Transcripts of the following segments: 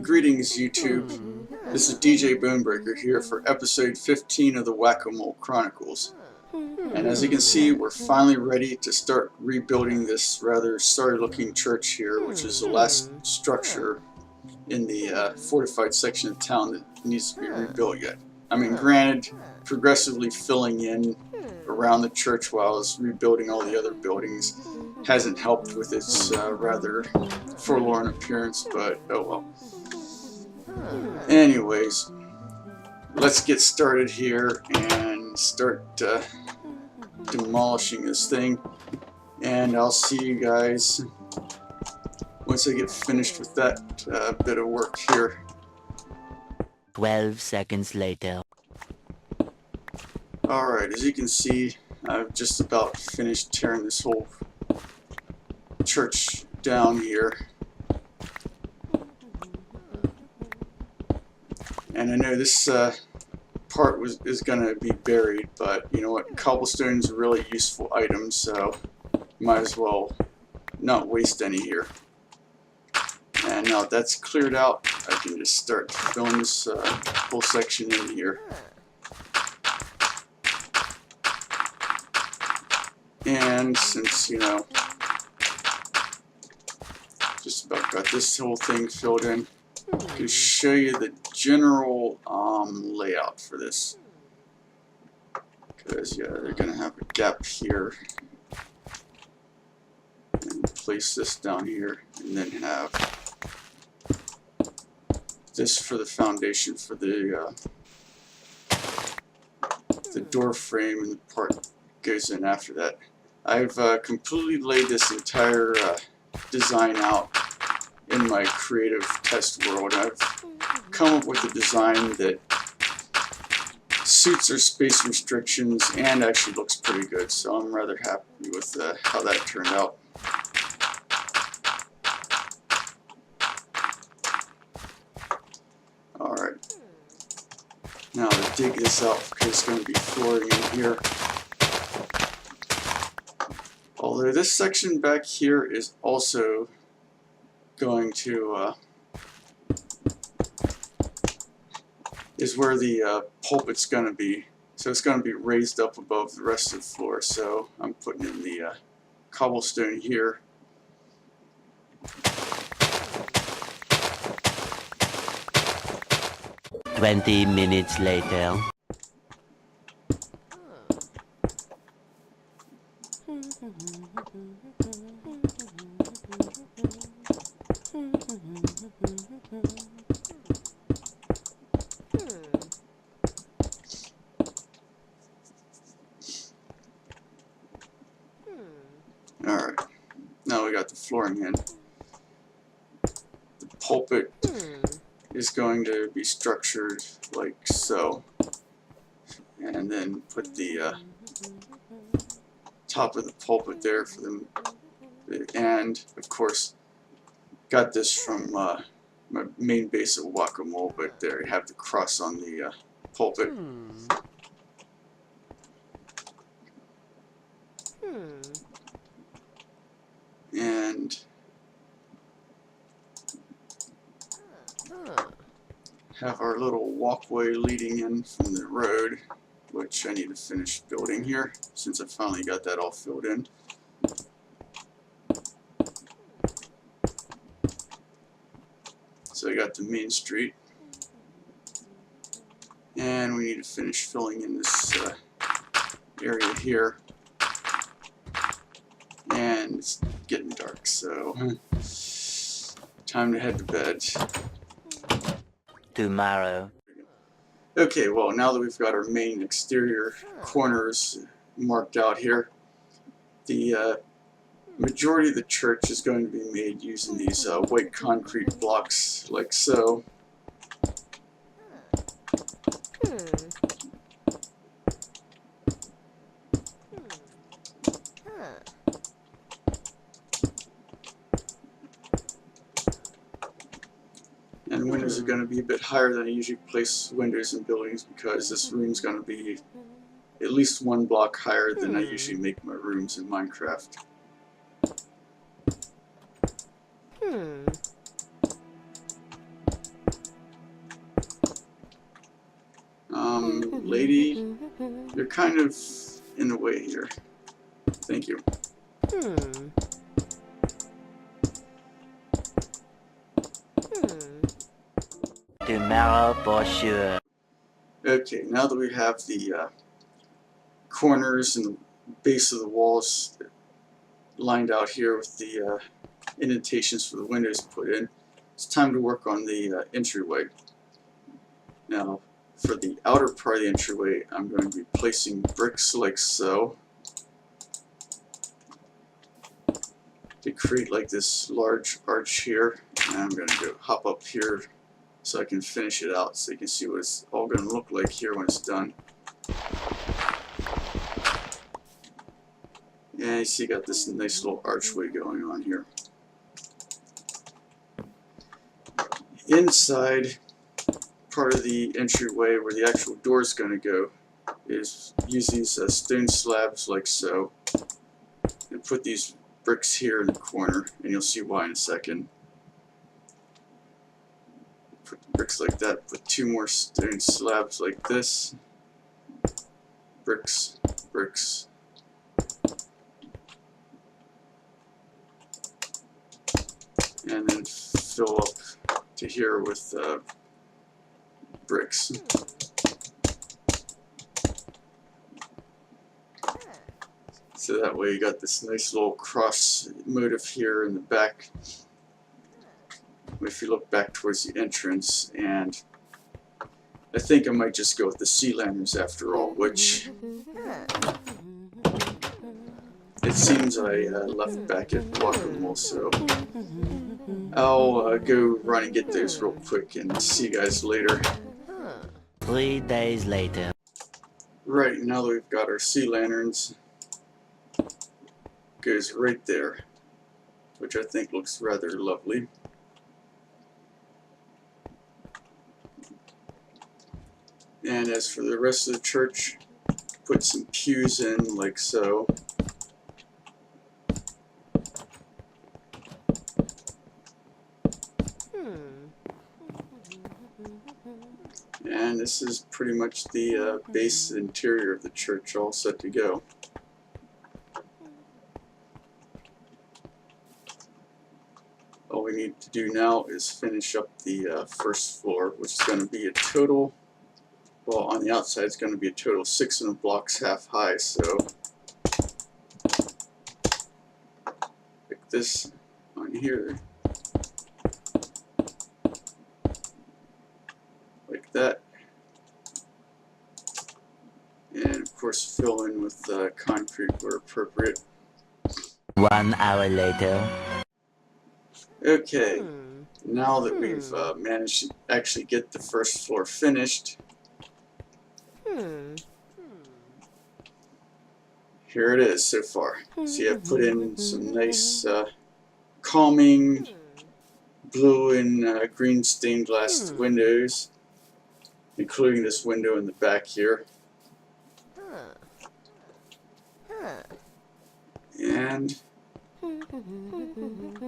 Greetings, YouTube. This is DJ Boonbreaker here for episode 15 of the Whack-A-Mole Chronicles. And as you can see, we're finally ready to start rebuilding this rather sorry-looking church here, which is the last structure in the fortified section of town that needs to be rebuilt yet. I mean, granted, progressively filling in around the church while it's rebuilding all the other buildings hasn't helped with its rather forlorn appearance, but oh well. Anyways, let's get started here and start demolishing this thing, and I'll see you guys once I get finished with that bit of work here. 12 seconds later. Alright, as you can see, I've just about finished tearing this whole church down here. And I know this part is going to be buried, but you know what, cobblestone's a really useful item, so might as well not waste any here. And now that that's cleared out, I can just start filling this whole section in here. And since, you know, just about got this whole thing filled in, I can show you the general layout for this. Because, yeah, they're going to have a gap here. And place this down here, and then have this for the foundation for the door frame, and the part goes in after that. I've completely laid this entire design out in my creative test world. I've come up with a design that suits our space restrictions and actually looks pretty good, so I'm rather happy with how that turned out. Alright, now to dig this out because it's going to be flooring in here. Although this section back here is also going to is where the pulpit's going to be, so it's going to be raised up above the rest of the floor. So I'm putting in the cobblestone here. "20 minutes later." Alright, now we got the flooring in. The pulpit is going to be structured like so, and then put the top of the pulpit there for them. And of course, got this from my main base of Whack-A-Mole, but there you have the cross on the pulpit. And have our little walkway leading in from the road, which I need to finish building here since I finally got that all filled in. So I got the main street, and we need to finish filling in this area here. And it's getting dark, so time to head to bed. Tomorrow. Okay, well, now that we've got our main exterior corners marked out here, the majority of the church is going to be made using these white concrete blocks like so. And windows are going to be a bit higher than I usually place windows in buildings because this room's going to be at least one block higher than I usually make my rooms in Minecraft. Lady, you're kind of in the way here. Thank you. Tomorrow for sure. Okay, now that we have the corners and the base of the walls lined out here with the indentations for the windows put in, it's time to work on the entryway. Now, for the outer part of the entryway, I'm going to be placing bricks like so to create like this large arch here. And I'm going to go hop up here so I can finish it out so you can see what it's all going to look like here when it's done. Yeah, you see, got this nice little archway going on here. Inside part of the entryway where the actual door is going to go is use these stone slabs like so, and put these bricks here in the corner, and you'll see why in a second. Put the bricks like that, put two more stone slabs like this, bricks, bricks, and then fill up to here with bricks. So that way you got this nice little cross motif here in the back. If you look back towards the entrance, and I think I might just go with the sea lanterns after all, which it seems I left back at Guacamole, so I'll go run and get those real quick and see you guys later. 3 days later. Right, now that we've got our sea lanterns, goes right there, which I think looks rather lovely. And as for the rest of the church, put some pews in like so. And this is pretty much the base interior of the church all set to go. All we need to do now is finish up the first floor, which is going to be a total, well, on the outside it's going to be a total 6 blocks half high, so like this on here, like that, and of course fill in with concrete where appropriate. 1 hour later. Okay, now that we've managed to actually get the first floor finished, here it is so far. See, I've put in some nice calming blue and green stained glass windows, including this window in the back here. And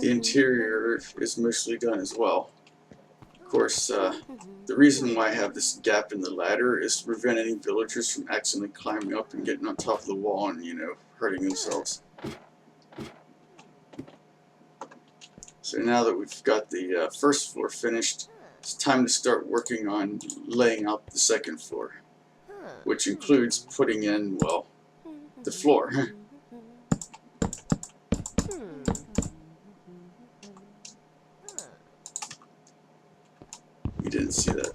the interior is mostly done as well. Of course, the reason why I have this gap in the ladder is to prevent any villagers from accidentally climbing up and getting on top of the wall and, you know, hurting themselves. So now that we've got the first floor finished, it's time to start working on laying out the second floor, which includes putting in, well, the floor. You didn't see that.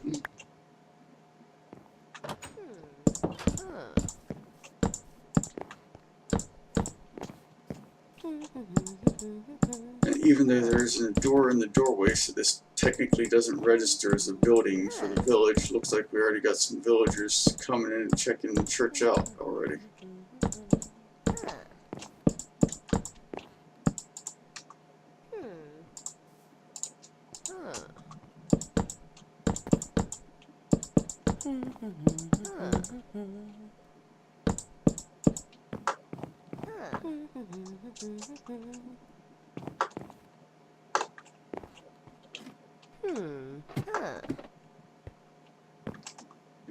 And even though there's a door in the doorway, so this technically doesn't register as a building for the village, looks like we already got some villagers coming in and checking the church out already.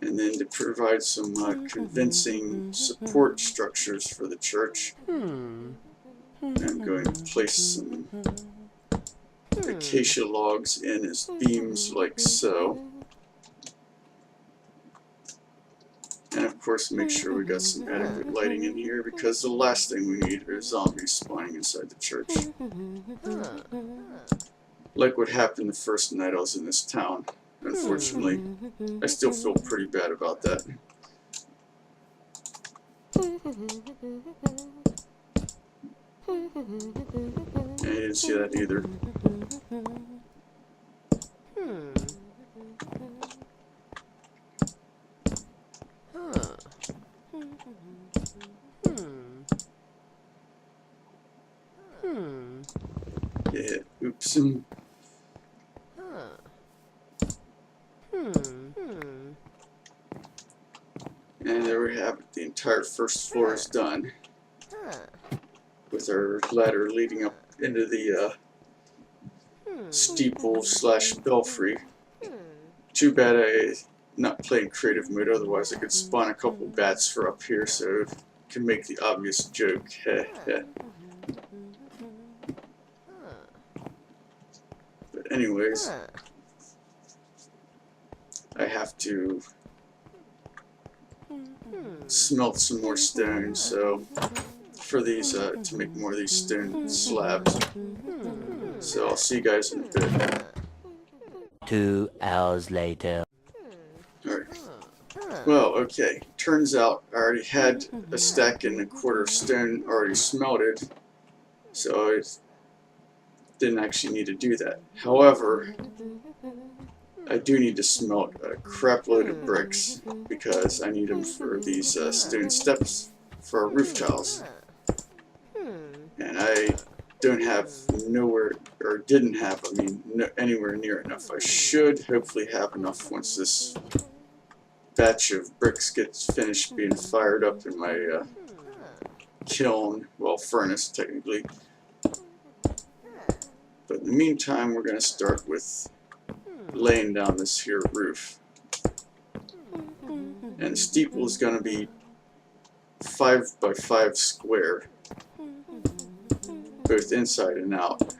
And And then to provide some convincing support structures for the church, I'm going to place some acacia logs in as beams like so. And of course make sure we got some adequate lighting in here, because the last thing we need are zombies spawning inside the church. Like what happened the first night I was in this town. Unfortunately, I still feel pretty bad about that. I didn't see that either. Yeah, oops. And there we have it. The entire first floor is done, with our ladder leading up into the steeple / belfry. Too bad I not playing creative mode, otherwise I could spawn a couple bats for up here so I can make the obvious joke. But anyways, I have to smelt some more stone, so for these to make more of these stone slabs. So I'll see you guys in a bit. 2 hours later. Alright. Well, okay. Turns out I already had a stack and a quarter of stone already smelted, so I didn't actually need to do that. However, I do need to smelt a crap load of bricks, because I need them for these stone steps for our roof tiles. And I don't have nowhere, or didn't have, anywhere near enough. I should hopefully have enough once this batch of bricks gets finished being fired up in my kiln, well, furnace technically. But in the meantime, we're going to start with laying down this here roof. And the steeple is going to be 5 by 5 square, both inside and out.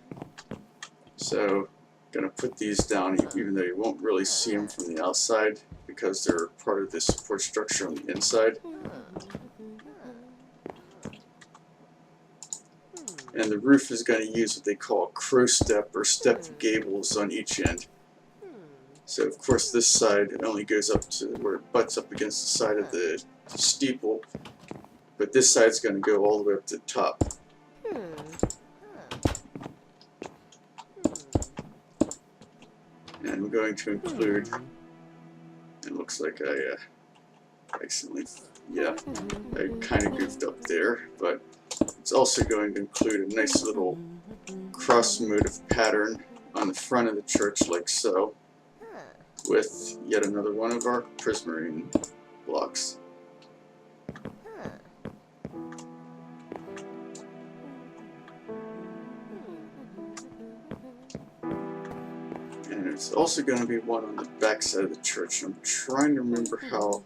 So gonna put these down, even though you won't really see them from the outside, because they're part of the support structure on the inside. And the roof is going to use what they call a crow step or stepped gables on each end. So of course this side only goes up to where it butts up against the side of the steeple, but this side's going to go all the way up to the top. And I'm going to include, it looks like I accidentally, yeah, I kind of goofed up there, but it's also going to include a nice little cross motif pattern on the front of the church like so, with yet another one of our prismarine blocks. And there's also going to be one on the back side of the church. I'm trying to remember how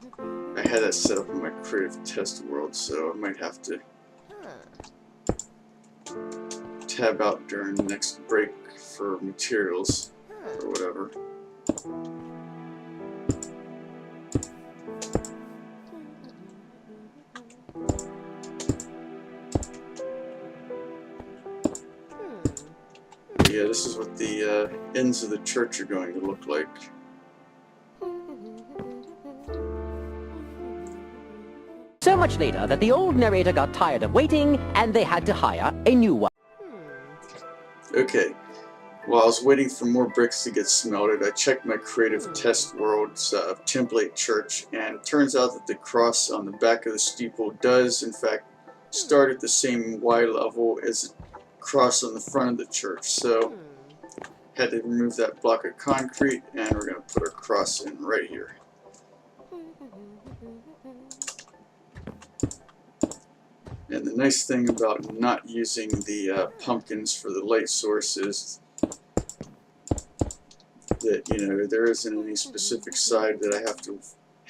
I had that set up in my creative test world, so I might have to tab out during the next break for materials or whatever. Yeah, this is what the ends of the church are going to look like. So much later that the old narrator got tired of waiting and they had to hire a new one. Okay, while I was waiting for more bricks to get smelted, I checked my creative test world's template church, and it turns out that the cross on the back of the steeple does in fact start at the same Y level as the cross on the front of the church. So had to remove that block of concrete, and we're going to put our cross in right here. And the nice thing about not using the pumpkins for the light source is that, you know, there isn't any specific side that I have to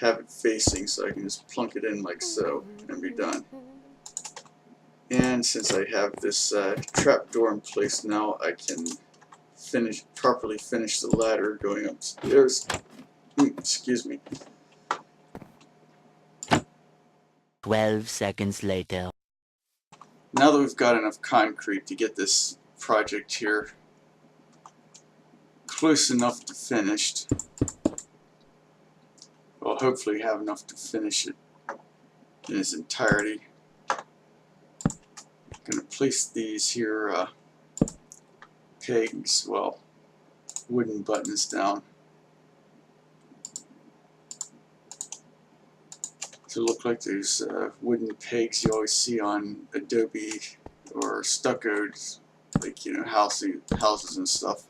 have it facing, so I can just plunk it in like so and be done. And since I have this trapdoor in place now, I can properly finish the ladder going upstairs. Excuse me. 12 seconds later. Now that we've got enough concrete to get this project here close enough to finished, we'll hopefully have enough to finish it in its entirety. I'm going to place these here pegs, well, wooden buttons down to look like those wooden pegs you always see on adobe or stuccoed, like, you know, houses and stuff.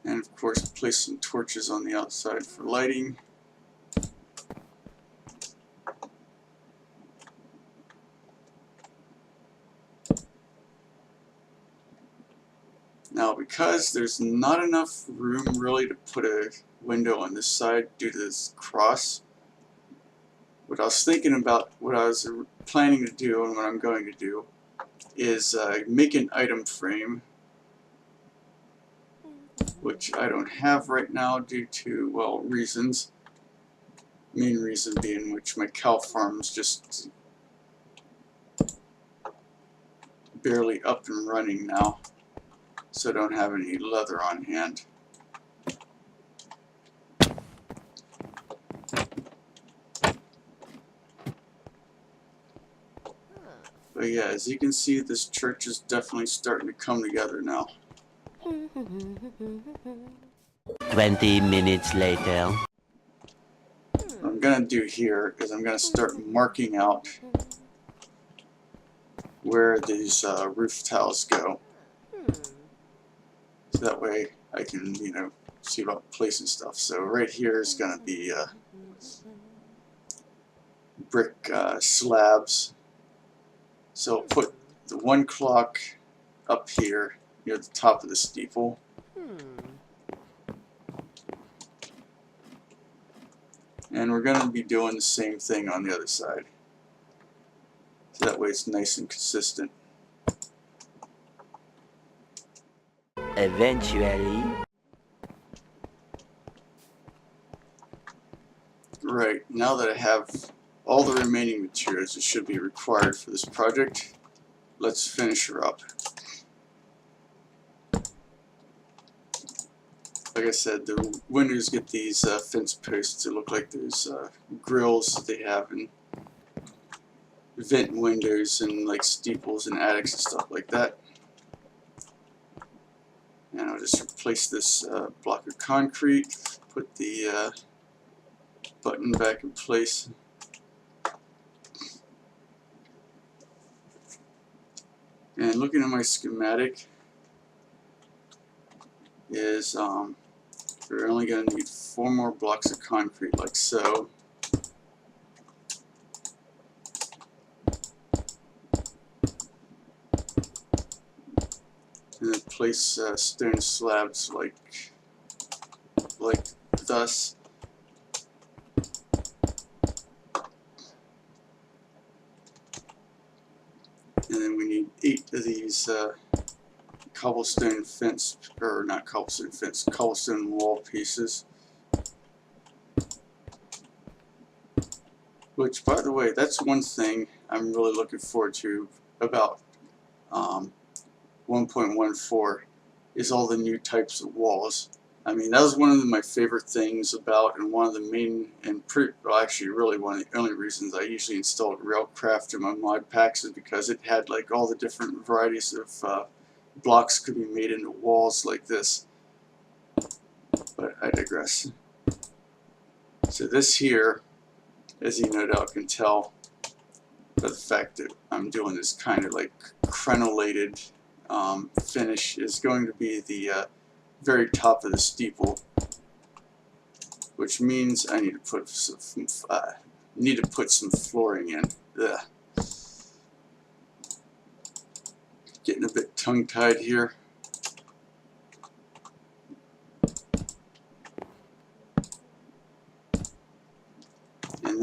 And of course, place some torches on the outside for lighting. Now, because there's not enough room really to put a window on this side due to this cross, what I was thinking about, what I was planning to do and what I'm going to do is make an item frame, which I don't have right now due to, well, reasons. Main reason being which my cow farm's just barely up and running now, so I don't have any leather on hand. But yeah, as you can see, this church is definitely starting to come together now. 20 minutes later. What I'm going to do here is I'm going to start marking out where these roof tiles go. So that way I can, you know, see about placing stuff. So right here is going to be brick slabs. So I'll put the one clock up here near the top of the steeple. And we're going to be doing the same thing on the other side. So that way it's nice and consistent. Eventually. Right, now that I have all the remaining materials that should be required for this project, let's finish her up. Like I said, the windows get these fence posts that look like those grills that they have in vent windows and like steeples and attics and stuff like that. And I'll just replace this block of concrete, put the button back in place. And looking at my schematic is we're only going to need 4 more blocks of concrete like so. And then place stone slabs like thus. And then we need 8 of these cobblestone fence, or not cobblestone fence, cobblestone wall pieces. Which, by the way, that's one thing I'm really looking forward to about 1.14 is all the new types of walls. I mean, that was one of my favorite things about, and one of the main, and well, actually really one of the only reasons I usually installed Railcraft in my mod packs is because it had like all the different varieties of blocks could be made into walls like this. But I digress. So this here, as you no doubt can tell by the fact that I'm doing this kind of like crenulated finish, is going to be the very top of the steeple, which means I need to put some flooring in. Ugh. Getting a bit tongue-tied here.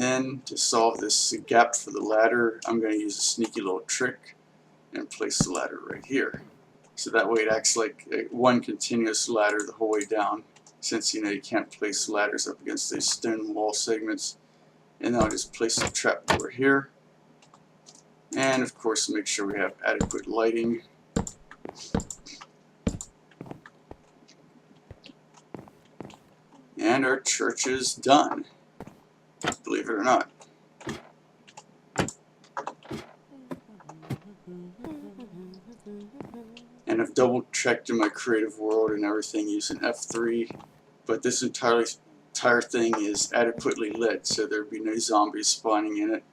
then to solve this gap for the ladder, I'm going to use a sneaky little trick and place the ladder right here. So that way it acts like one continuous ladder the whole way down, since you can't place ladders up against these stone wall segments. And then I'll just place the trapdoor here. And of course make sure we have adequate lighting. And our church is done, believe it or not. And I've double checked in my creative world and everything using F3, but this entire thing is adequately lit, so there'd be no zombies spawning in it.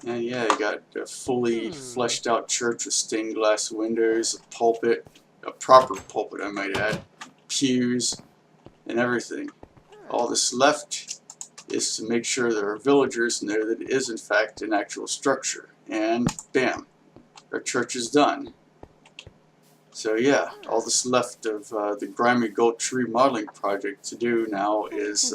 And yeah, you got a fully fleshed out church with stained glass windows, a pulpit, a proper pulpit I might add, pews, and everything. All that's left is to make sure that our villagers know that it is in fact an actual structure. And bam, our church is done. So yeah, all that's left of the Grimy Gulch remodeling project to do now is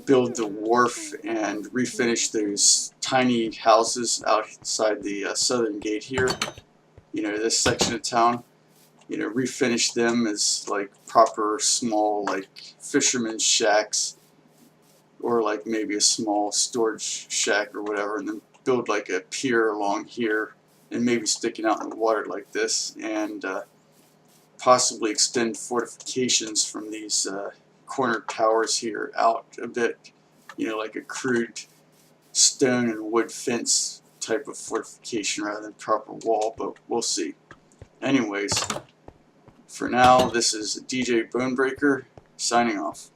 build the wharf and refinish those tiny houses outside the southern gate here. This section of town. Refinish them as like proper small like fisherman's shacks, or like maybe a small storage shack or whatever, and then build like a pier along here and maybe sticking out in the water like this, and possibly extend fortifications from these corner towers here out a bit, like a crude stone and wood fence type of fortification rather than proper wall, but we'll see. Anyways, for now, this is DJ Bonebreaker signing off.